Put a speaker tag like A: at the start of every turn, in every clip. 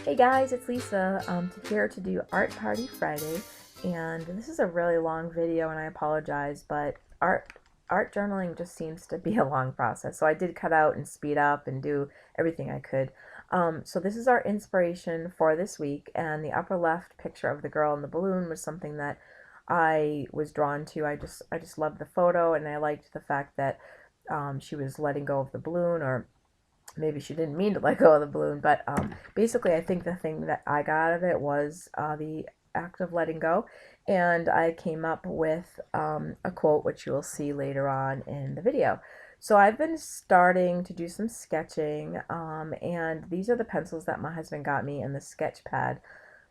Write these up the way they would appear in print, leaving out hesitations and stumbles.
A: Hey guys, it's Lisa. Here to do Art Party Friday, and this is a really long video, and I apologize, but art journaling just seems to be a long process. So I did cut out and speed up and do everything I could. So this is our inspiration for this week, and the upper left picture of the girl in the balloon was something that I was drawn to. I just loved the photo, and I liked the fact that she was letting go of the balloon, or maybe she didn't mean to let go of the balloon, but basically I think the thing that I got out of it was the act of letting go, and I came up with a quote which you will see later on in the video. So I've been starting to do some sketching, and these are the pencils that my husband got me and the sketch pad.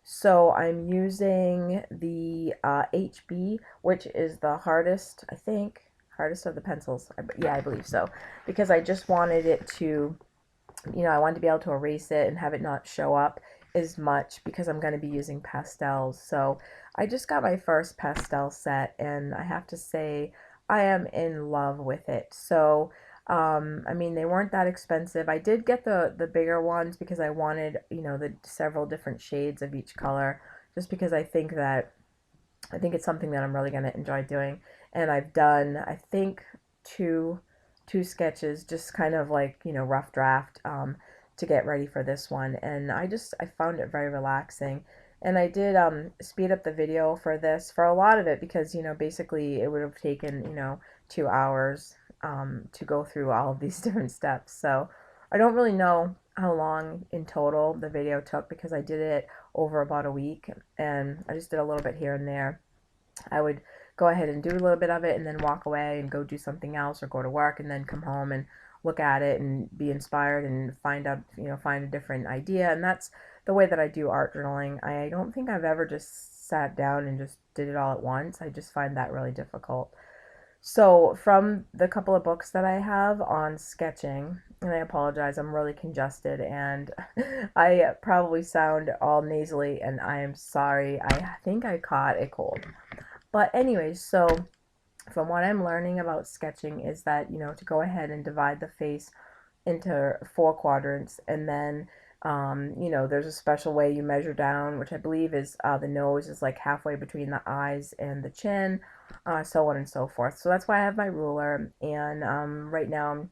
A: So I'm using the HB, which is the hardest, I think, hardest of the pencils. Yeah, I believe so, because I just wanted it to, I wanted to be able to erase it and have it not show up as much because I'm going to be using pastels. So I just got my first pastel set, and I have to say I am in love with it. So I mean, they weren't that expensive. I did get the bigger ones because I wanted, the several different shades of each color, just because I think it's something that I'm really going to enjoy doing. And I've done, I think, two two sketches, just kind of like, rough draft, to get ready for this one. And I found it very relaxing. And I did speed up the video for this, for a lot of it, because, basically it would have taken, 2 hours to go through all of these different steps. So I don't really know how long in total the video took because I did it over about a week, and I just did a little bit here and there. I would go ahead and do a little bit of it and then walk away and go do something else or go to work and then come home and look at it and be inspired and find a different idea. And that's the way that I do art journaling. I don't think I've ever just sat down and just did it all at once. I just find that really difficult. So, from the couple of books that I have on sketching, and I apologize, I'm really congested and I probably sound all nasally, and I am sorry. I think I caught a cold. But anyways, so from what I'm learning about sketching is that, to go ahead and divide the face into four quadrants, and then, there's a special way you measure down, which I believe is the nose is like halfway between the eyes and the chin, so on and so forth. So that's why I have my ruler, and right now I'm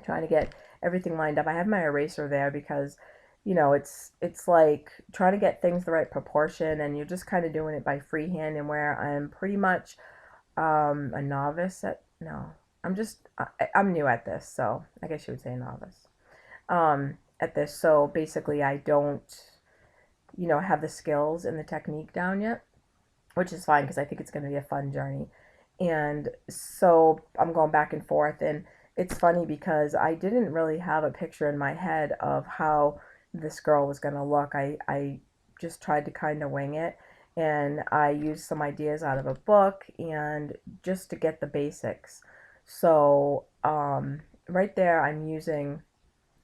A: trying to get everything lined up. I have my eraser there because, it's like trying to get things the right proportion, and you're just kind of doing it by freehand. And where I'm pretty much a novice at, no, I'm new at this, so I guess you would say a novice at this. So basically, I don't, have the skills and the technique down yet, which is fine because I think it's going to be a fun journey. And so I'm going back and forth, and it's funny because I didn't really have a picture in my head of how this girl was going to look. I just tried to kind of wing it, and I used some ideas out of a book and just to get the basics. So, right there,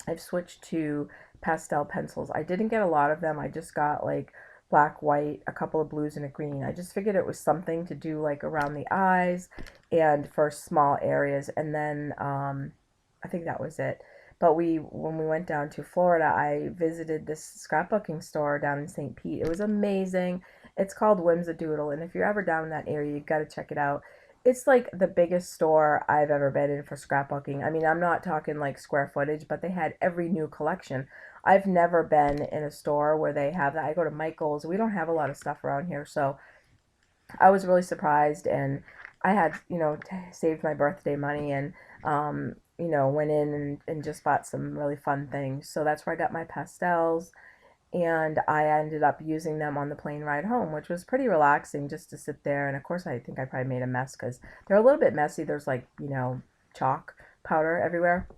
A: I've switched to pastel pencils. I didn't get a lot of them. I just got like black, white, a couple of blues, and a green. I just figured it was something to do like around the eyes and for small areas. And then I think that was it. But when we went down to Florida, I visited this scrapbooking store down in St. Pete. It was amazing. It's called Whimsadoodle, and if you're ever down in that area, you got to check it out. It's like the biggest store I've ever been in for scrapbooking. I mean, I'm not talking like square footage, but they had every new collection. I've never been in a store where they have that. I go to Michael's. We don't have a lot of stuff around here, so I was really surprised, and I had, saved my birthday money, and, went in and just bought some really fun things. So that's where I got my pastels, and I ended up using them on the plane ride home, which was pretty relaxing just to sit there. And of course, I think I probably made a mess because they're a little bit messy. There's like, chalk powder everywhere,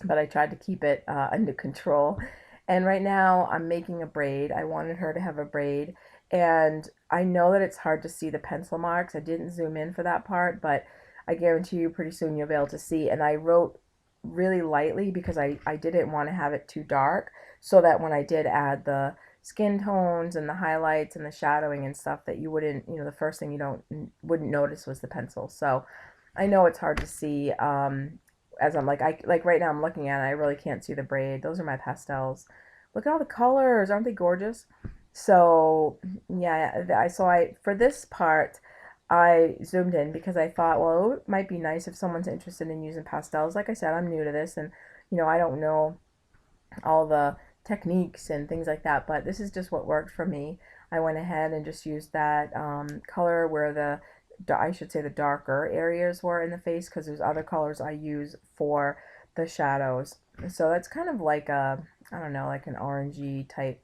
A: but I tried to keep it under control. And right now I'm making a braid. I wanted her to have a braid, and I know that it's hard to see the pencil marks. I didn't zoom in for that part, but I guarantee you pretty soon you'll be able to see. And I wrote really lightly because I didn't want to have it too dark, so that when I did add the skin tones and the highlights and the shadowing and stuff, that you wouldn't, the first thing you don't wouldn't notice was the pencil. So I know it's hard to see, as I'm like right now I'm looking at it, I really can't see the braid. Those are my pastels, look at all the colors, aren't they gorgeous? So yeah, I for this part I zoomed in because I thought, well, it might be nice if someone's interested in using pastels. Like I said, I'm new to this, and I don't know all the techniques and things like that, but this is just what worked for me. I went ahead and just used that color where I should say the darker areas were in the face, because there's other colors I use for the shadows. So that's kind of like I don't know, like an orangey type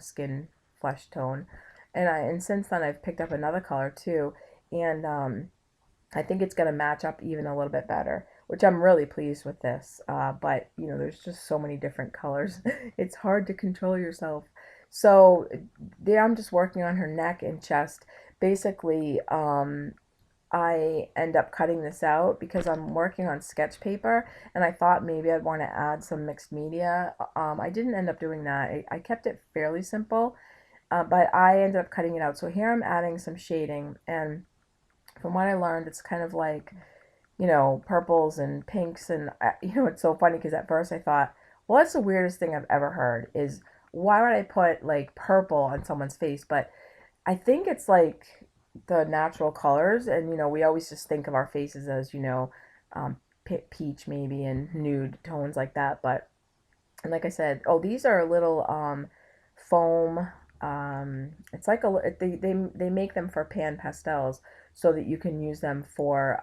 A: skin flesh tone. And since then I've picked up another color too, and I think it's going to match up even a little bit better, which I'm really pleased with this. But, there's just so many different colors. It's hard to control yourself. So there I'm just working on her neck and chest. Basically, I end up cutting this out because I'm working on sketch paper, and I thought maybe I'd want to add some mixed media. I didn't end up doing that. I kept it fairly simple, but I ended up cutting it out. So here I'm adding some shading, and from what I learned, it's kind of like, purples and pinks. And, it's so funny because at first I thought, well, that's the weirdest thing I've ever heard is why would I put like purple on someone's face? But I think it's like the natural colors. And, we always just think of our faces as, um, peach maybe and nude tones like that. But, and like I said, oh, these are a little foam. It's like they make them for pan pastels so that you can use them for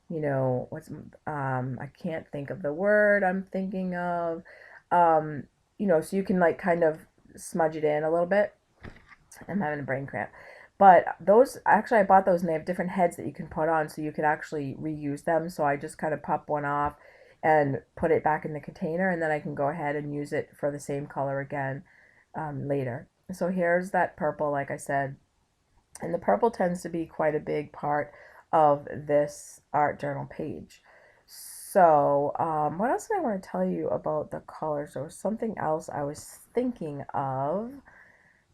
A: what's I can't think of the word I'm thinking of, so you can like kind of smudge it in a little bit. I'm having a brain cramp. But those, actually, I bought those and they have different heads that you can put on so you could actually reuse them. So I just kind of pop one off and put it back in the container, and then I can go ahead and use it for the same color again later. So here's that purple, like I said. And the purple tends to be quite a big part of this art journal page. So, what else did I want to tell you about the colors? There was something else I was thinking of.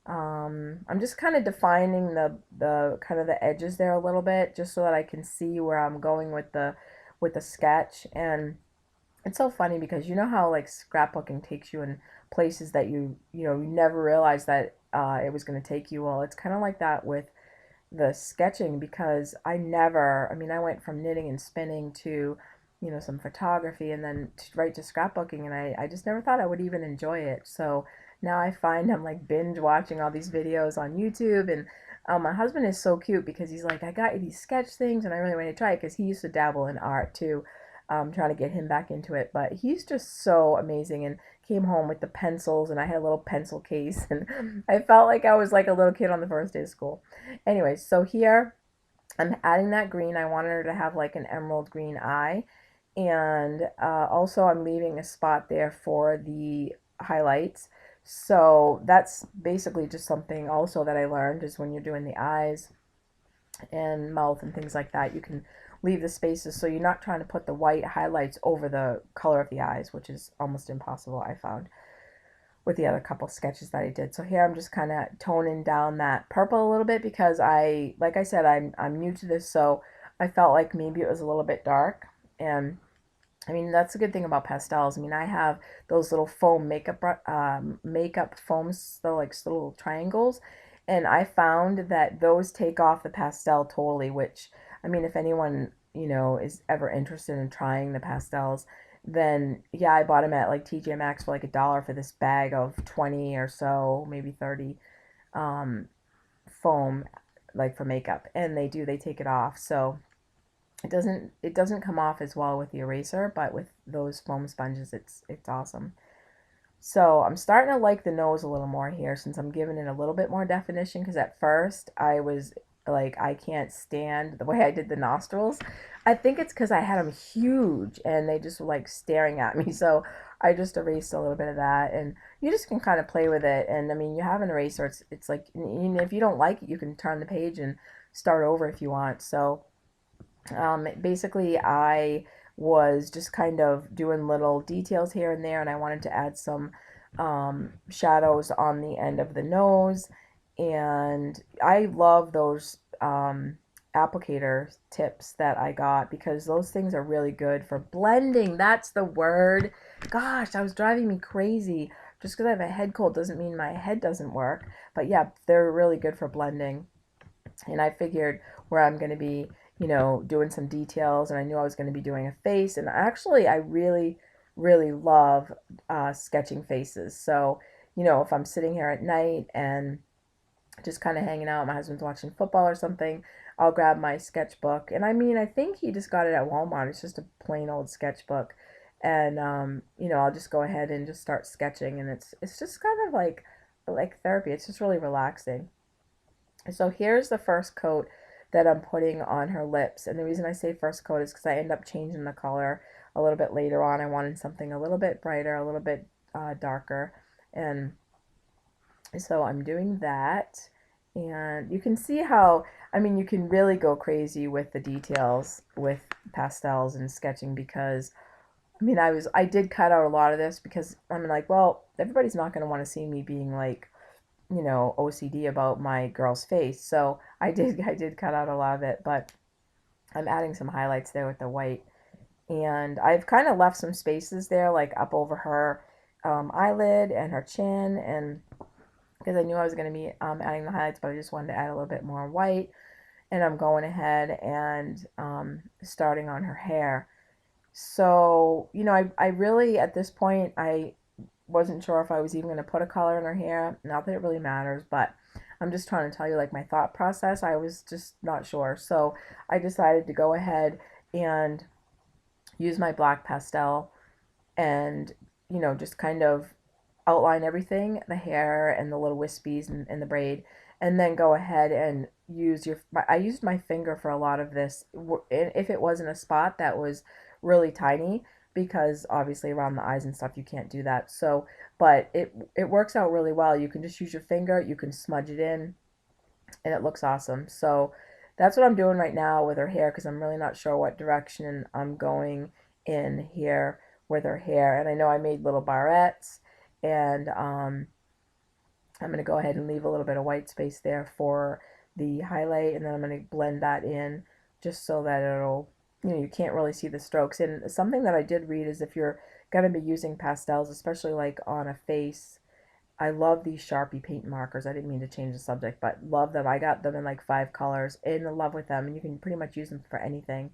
A: I'm just kind of defining the kind of the edges there a little bit, just so that I can see where I'm going with the sketch. And it's so funny because you know how like scrapbooking takes you in places that you never realized that it was going to take you. Well, it's kind of like that with the sketching, because I mean, I went from knitting and spinning to, some photography, and then right to scrapbooking, and I just never thought I would even enjoy it. So now I find I'm like binge watching all these videos on YouTube, and my husband is so cute because he's like, I got you these sketch things, and I really want to try it because he used to dabble in art too. Trying to get him back into it, but he's just so amazing, and came home with the pencils, and I had a little pencil case, and I felt like I was like a little kid on the first day of school. Anyway, so here I'm adding that green. I wanted her to have like an emerald green eye. And also I'm leaving a spot there for the highlights. So that's basically just something also that I learned, is when you're doing the eyes and mouth and things like that, you can leave the spaces so you're not trying to put the white highlights over the color of the eyes, which is almost impossible, I found, with the other couple sketches that I did. So here I'm just kind of toning down that purple a little bit because like I said, I'm new to this, so I felt like maybe it was a little bit dark. And I mean, that's a good thing about pastels. I mean, I have those little foam makeup foams, the like little triangles, and I found that those take off the pastel totally. Which, I mean, if anyone is ever interested in trying the pastels, then yeah, I bought them at like TJ Maxx for like $1 for this bag of 20 or so, maybe 30, um, foam, like for makeup, and they take it off. So it doesn't come off as well with the eraser, but with those foam sponges, it's awesome. So I'm starting to like the nose a little more here, since I'm giving it a little bit more definition, because at first I was like, I can't stand the way I did the nostrils. I think it's because I had them huge and they just were like staring at me. So I just erased a little bit of that, and you just can kind of play with it. And I mean, you have an eraser. It's like, if you don't like it, you can turn the page and start over if you want. So basically, I was just kind of doing little details here and there, and I wanted to add some shadows on the end of the nose. And I love those applicator tips that I got, because those things are really good for blending. That's the word. Gosh, that was driving me crazy. Just because I have a head cold doesn't mean my head doesn't work. But yeah, they're really good for blending. And I figured where I'm going to be, doing some details, and I knew I was going to be doing a face. And actually, I really, really love sketching faces. So, if I'm sitting here at night and just kind of hanging out, my husband's watching football or something, I'll grab my sketchbook. And I mean, I think he just got it at Walmart. It's just a plain old sketchbook. And I'll just go ahead and just start sketching, and it's just kind of like therapy. It's just really relaxing. So here's the first coat that I'm putting on her lips. And the reason I say first coat is because I end up changing the color a little bit later on. I wanted something a little bit brighter, a little bit darker. And so I'm doing that. And you can see how, I mean, you can really go crazy with the details with pastels and sketching, because I mean, I did cut out a lot of this because I'm like, well, everybody's not going to want to see me being like, OCD about my girl's face. So I did cut out a lot of it, but I'm adding some highlights there with the white. And I've kind of left some spaces there, like up over her eyelid and her chin, and because I knew I was going to be adding the highlights, but I just wanted to add a little bit more white. And I'm going ahead and starting on her hair. So, I really, at this point, I wasn't sure if I was even going to put a color in her hair. Not that it really matters, but I'm just trying to tell you like my thought process. I was just not sure. So I decided to go ahead and use my black pastel and, just kind of outline everything, the hair and the little wispies and the braid, and then go ahead and I used my finger for a lot of this. If it wasn't a spot that was really tiny, because obviously around the eyes and stuff you can't do that. So, but it works out really well. You can just use your finger, you can smudge it in, and it looks awesome. So that's what I'm doing right now with her hair, because I'm really not sure what direction I'm going in here with her hair. And I know I made little barrettes, and I'm going to go ahead and leave a little bit of white space there for the highlight, and then I'm going to blend that in just so that it'll, you can't really see the strokes. And something that I did read is if you're going to be using pastels, especially like on a face, I love these Sharpie paint markers. I didn't mean to change the subject, but love them. I got them in like 5 colors, in love with them, and you can pretty much use them for anything.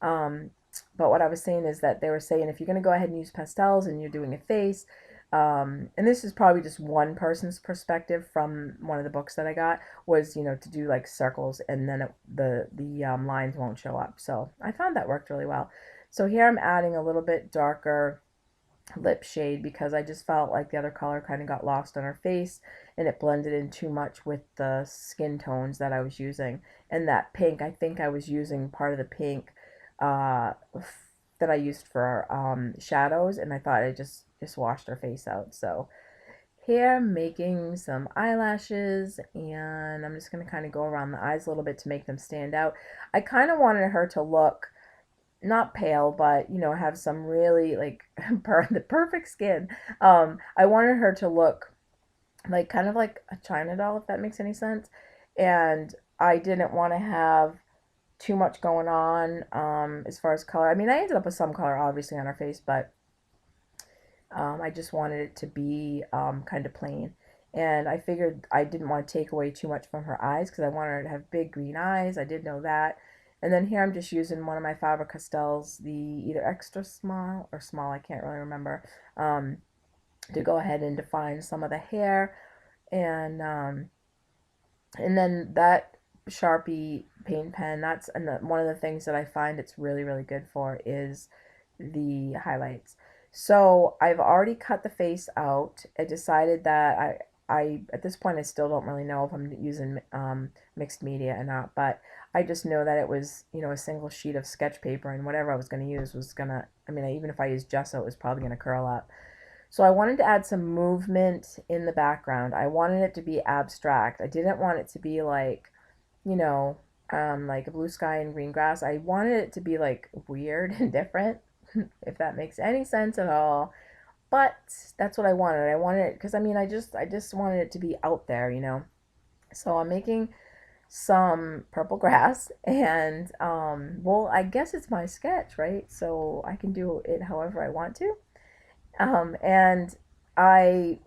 A: Um, but what I was saying is that they were saying if you're going to go ahead and use pastels and you're doing a face, and this is probably just one person's perspective from one of the books that I got, was, to do like circles, and then the lines won't show up. So I found that worked really well. So here I'm adding a little bit darker lip shade because I just felt like the other color kind of got lost on her face and it blended in too much with the skin tones that I was using. And that pink, I think I was using part of the pink uh, that I used for shadows, and I thought I just washed her face out. So here I'm making some eyelashes, and I'm just going to kind of go around the eyes a little bit to make them stand out. I kind of wanted her to look not pale, but have some really like the perfect skin. I wanted her to look like kind of like a China doll, if that makes any sense. And I didn't want to have too much going on as far as color. I mean, I ended up with some color obviously on her face, but I just wanted it to be kind of plain. And I figured I didn't want to take away too much from her eyes because I wanted her to have big green eyes. I did know that. And then here I'm just using one of my Faber-Castells, the either extra small or small, I can't really remember, to go ahead and define some of the hair. And then that Sharpie paint pen, that's one of the things that I find it's really, really good for is the highlights. So I've already cut the face out. I decided that I at this point I still don't really know if I'm using mixed media or not, but I just know that it was, a single sheet of sketch paper, and whatever I was going to use was going to, I mean, even if I used gesso, it was probably going to curl up. So I wanted to add some movement in the background. I wanted it to be abstract. I didn't want it to be like, like a blue sky and green grass. I wanted it to be like weird and different, if that makes any sense at all. But that's what I wanted. I wanted it because I mean, I just wanted it to be out there. So I'm making some purple grass, and well, I guess it's my sketch, right? So I can do it however I want to. And I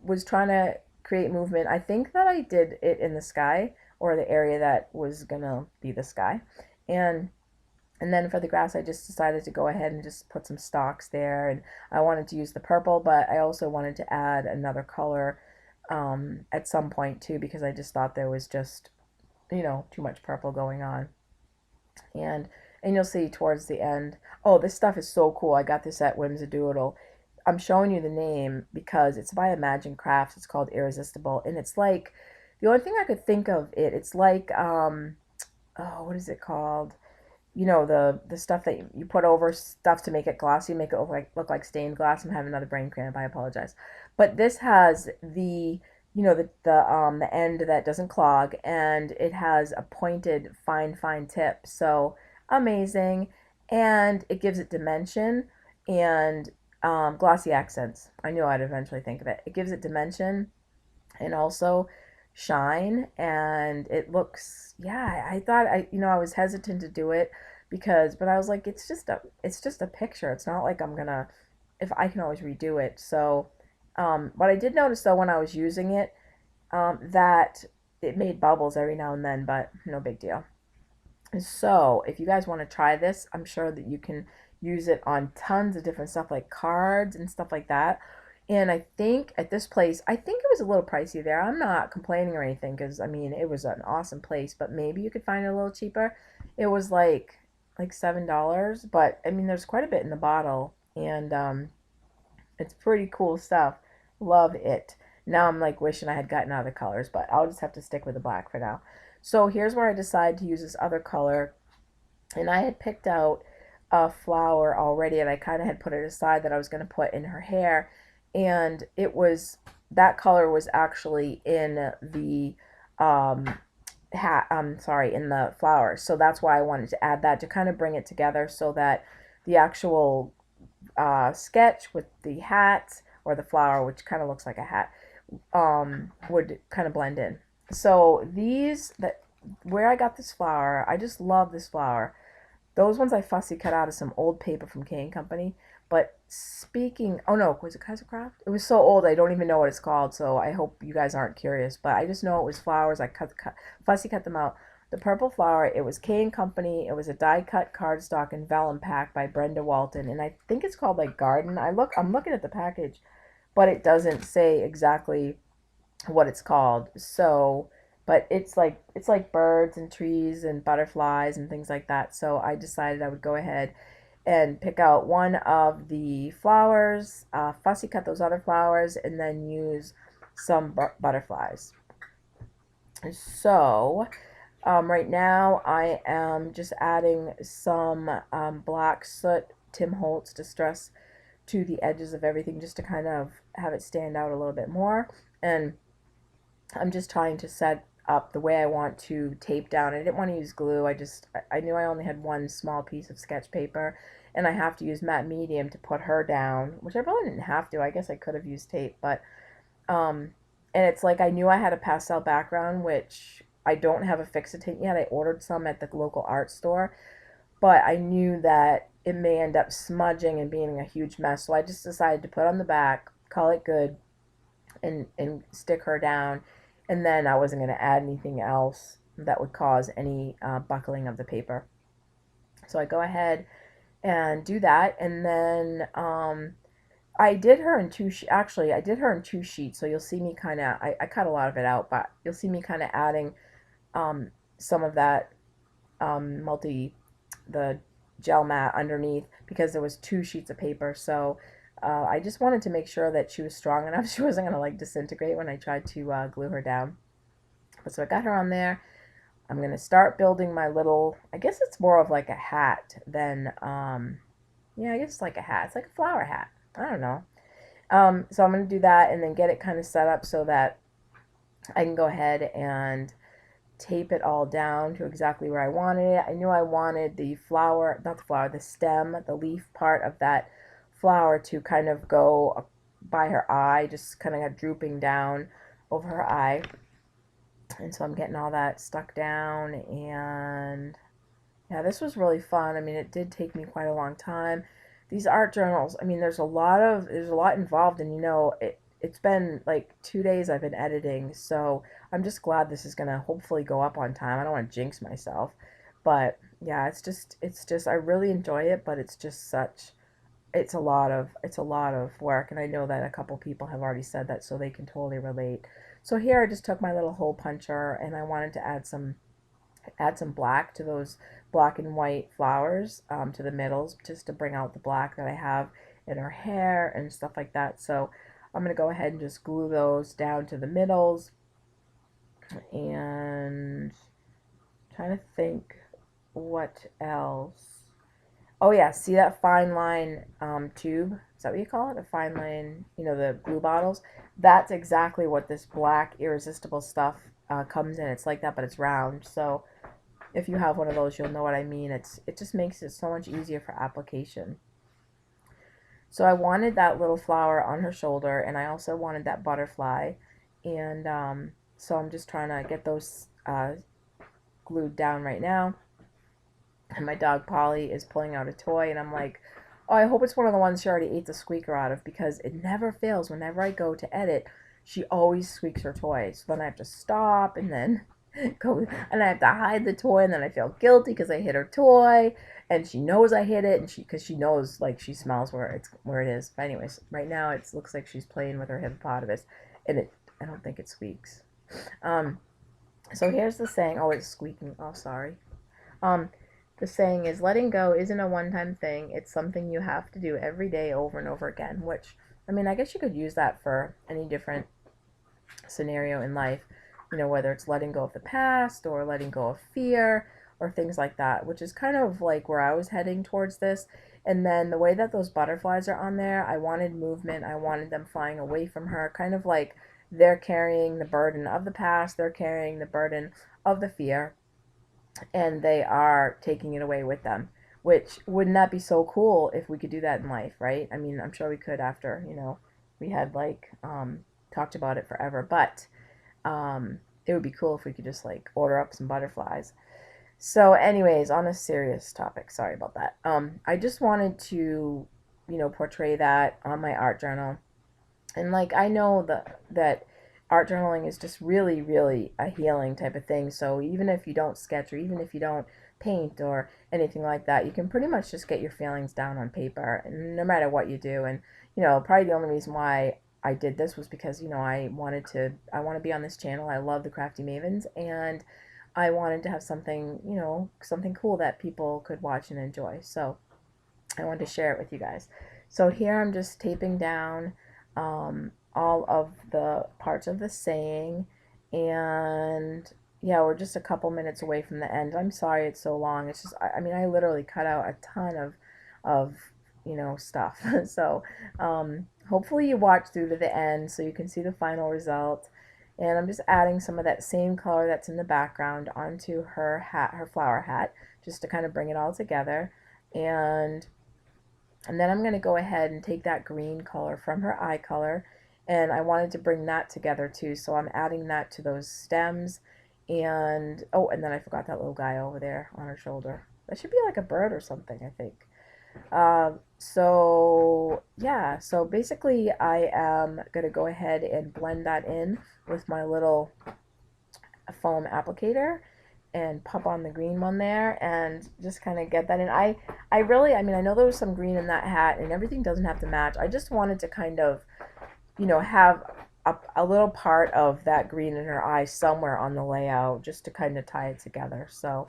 A: was trying to create movement. I think that I did it in the sky, or the area that was gonna be the sky. And and then for the grass, I just decided to go ahead and just put some stalks there. And I wanted to use the purple, but I also wanted to add another color at some point too, because I just thought there was just, too much purple going on. And and you'll see towards the end. Oh, this stuff is so cool. I got this at Whimsadoodle. I'm showing you the name because it's by Imagine Crafts. It's called Irresistible, and it's like the only thing I could think of it. It's like oh, what is it called? The stuff that you put over stuff to make it glossy, make it look like stained glass. I'm having another brain cramp. I apologize. But this has the end that doesn't clog, and it has a pointed fine tip. So amazing, and it gives it dimension and glossy accents. I knew I'd eventually think of it. It gives it dimension and also shine, and it looks, yeah, I thought I was hesitant to do it but I was like, it's just a picture. It's not like I'm gonna, if I can always redo it. So but I did notice though when I was using it, that it made bubbles every now and then, but no big deal. So if you guys want to try this, I'm sure that you can use it on tons of different stuff like cards and stuff like that. And I think at this place, I think it was a little pricey there. I'm not complaining or anything because I mean it was an awesome place, but maybe you could find it a little cheaper. It was like $7, but I mean there's quite a bit in the bottle, and it's pretty cool stuff. Love it. Now I'm like wishing I had gotten other colors, but I'll just have to stick with the black for now. So here's where I decided to use this other color, and I had picked out a flower already, and I kind of had put it aside that I was going to put in her hair, and that color was actually in the um, hat. I'm sorry, in the flower. So that's why I wanted to add that to kind of bring it together, so that the actual sketch with the hat or the flower, which kind of looks like a hat, would kind of blend in. So where I got this flower, I just love this flower. Those ones I fussy cut out of some old paper from K and Company. But oh no, was it Kaiser Craft? It was so old I don't even know what it's called. So I hope you guys aren't curious. But I just know it was flowers. I fussy cut them out. The purple flower, it was K and Company. It was a die cut cardstock and vellum pack by Brenda Walton, and I think it's called like Garden. I'm looking at the package, but it doesn't say exactly what it's called. So, but it's like birds and trees and butterflies and things like that. So I decided I would go ahead and pick out one of the flowers, fussy cut those other flowers, and then use some butterflies. So right now I am just adding some black soot Tim Holtz Distress to the edges of everything, just to kind of have it stand out a little bit more. And I'm just trying to set up the way I want to tape down. I didn't want to use glue. I knew I only had one small piece of sketch paper, and I have to use matte medium to put her down, which I really didn't have to. I guess I could have used tape, but um and it's like I knew I had a pastel background, which I don't have a Fix-A-Tint yet. I ordered some at the local art store, but I knew that it may end up smudging and being a huge mess. So I just decided to put on the back, call it good, and stick her down. And then I wasn't going to add anything else that would cause any buckling of the paper. So I go ahead and do that, and then I did her in actually I did her in two sheets. So you'll see me kind of I cut a lot of it out, but you'll see me kind of adding some of that the gel mat underneath, because there was two sheets of paper. So I just wanted to make sure that she was strong enough. She wasn't going to like disintegrate when I tried to glue her down. But so I got her on there. I'm going to start building my little, I guess it's more of like a hat than, yeah, I guess it's like a hat. It's like a flower hat. I don't know. So I'm going to do that and then get it kind of set up so that I can go ahead and tape it all down to exactly where I wanted it. I knew I wanted the flower, not the flower, the stem, the leaf part of that flower to kind of go by her eye, just kind of drooping down over her eye. And so I'm getting all that stuck down, and yeah, this was really fun. I mean, it did take me quite a long time. These art journals, I mean, there's a lot involved, and it's been like 2 days I've been editing, so I'm just glad this is gonna hopefully go up on time. I don't want to jinx myself, but yeah, it's just I really enjoy it, but it's just such it's a lot of work, and I know that a couple people have already said that, so they can totally relate. So here I just took my little hole puncher and I wanted to add some black to those black and white flowers, to the middles, just to bring out the black that I have in her hair and stuff like that. So I'm going to go ahead and just glue those down to the middles, and trying to think what else. Oh yeah, see that fine line tube? Is that what you call it? A fine line, the glue bottles? That's exactly what this black irresistible stuff comes in. It's like that, but it's round. So if you have one of those, you'll know what I mean. It just makes it so much easier for application. So I wanted that little flower on her shoulder, and I also wanted that butterfly. And so I'm just trying to get those glued down right now. And my dog Polly is pulling out a toy, and I'm like, oh, I hope it's one of the ones she already ate the squeaker out of, because it never fails. Whenever I go to edit, she always squeaks her toy. So then I have to stop and then go, and I have to hide the toy, and then I feel guilty because I hit her toy, and she knows I hit it, and because she knows, like, she smells where it is. But anyways, right now it looks like she's playing with her hippopotamus, and I don't think it squeaks. So here's the saying. Oh, it's squeaking. Oh, sorry. The saying is, letting go isn't a one-time thing. It's something you have to do every day over and over again, which, I mean, I guess you could use that for any different scenario in life, whether it's letting go of the past or letting go of fear or things like that, which is kind of like where I was heading towards this. And then the way that those butterflies are on there, I wanted movement. I wanted them flying away from her, kind of like they're carrying the burden of the past, they're carrying the burden of the fear, and they are taking it away with them. Which, wouldn't that be so cool if we could do that in life, right? I mean, I'm sure we could after, we had talked about it forever, but it would be cool if we could just like order up some butterflies. So anyways, on a serious topic, sorry about that. I just wanted to, portray that on my art journal. And like, I know that art journaling is just really, really a healing type of thing. So even if you don't sketch, or even if you don't paint or anything like that, you can pretty much just get your feelings down on paper, and no matter what you do. And probably the only reason why I did this was because I want to be on this channel. I love the Crafty Mavens, and I wanted to have something, something cool that people could watch and enjoy. So I wanted to share it with you guys. So here I'm just taping down all of the parts of the saying, and yeah, we're just a couple minutes away from the end. I'm sorry it's so long. It's just, I mean, I literally cut out a ton of stuff. So hopefully you watch through to the end so you can see the final result. And I'm just adding some of that same color that's in the background onto her hat, her flower hat, just to kind of bring it all together. And then I'm going to go ahead and take that green color from her eye color, and I wanted to bring that together too, so I'm adding that to those stems. And oh, and then I forgot that little guy over there on her shoulder. That should be like a bird or something, I think. So yeah, so basically I am going to go ahead and blend that in with my little foam applicator, and pop on the green one there, and just kind of get that in. I really, I mean, I know there was some green in that hat, and everything doesn't have to match. I just wanted to kind of, have a little part of that green in her eye somewhere on the layout, just to kind of tie it together. So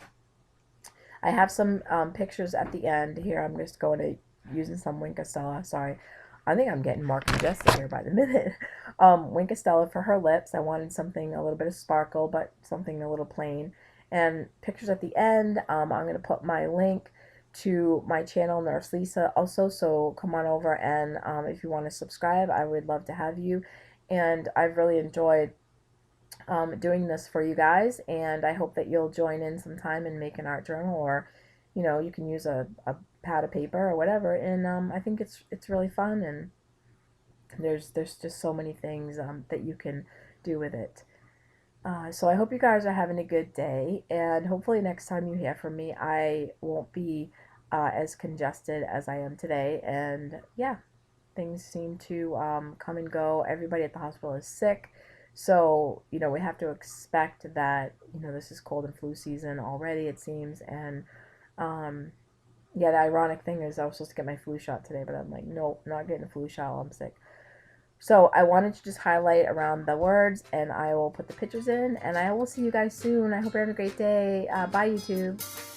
A: I have some pictures at the end here. I'm just going to using some Winkastella. Sorry, I think I'm getting more congested here by the minute. Winkastella for her lips. I wanted something a little bit of sparkle, but something a little plain. And pictures at the end. I'm going to put my link to my channel, Nurse Lisa, also. So come on over, and if you want to subscribe, I would love to have you. And I've really enjoyed doing this for you guys, and I hope that you'll join in sometime and make an art journal, or you can use a pad of paper or whatever. And I think it's really fun, and there's just so many things that you can do with it. So I hope you guys are having a good day, and hopefully next time you hear from me, I won't be as congested as I am today. And yeah, things seem to come and go. Everybody at the hospital is sick. So, you know, we have to expect that, you know, this is cold and flu season already, it seems. And, yeah, the ironic thing is I was supposed to get my flu shot today, but I'm like, nope, not getting a flu shot while I'm sick. So I wanted to just highlight around the words, and I will put the pictures in, and I will see you guys soon. I hope you're having a great day. Bye, YouTube.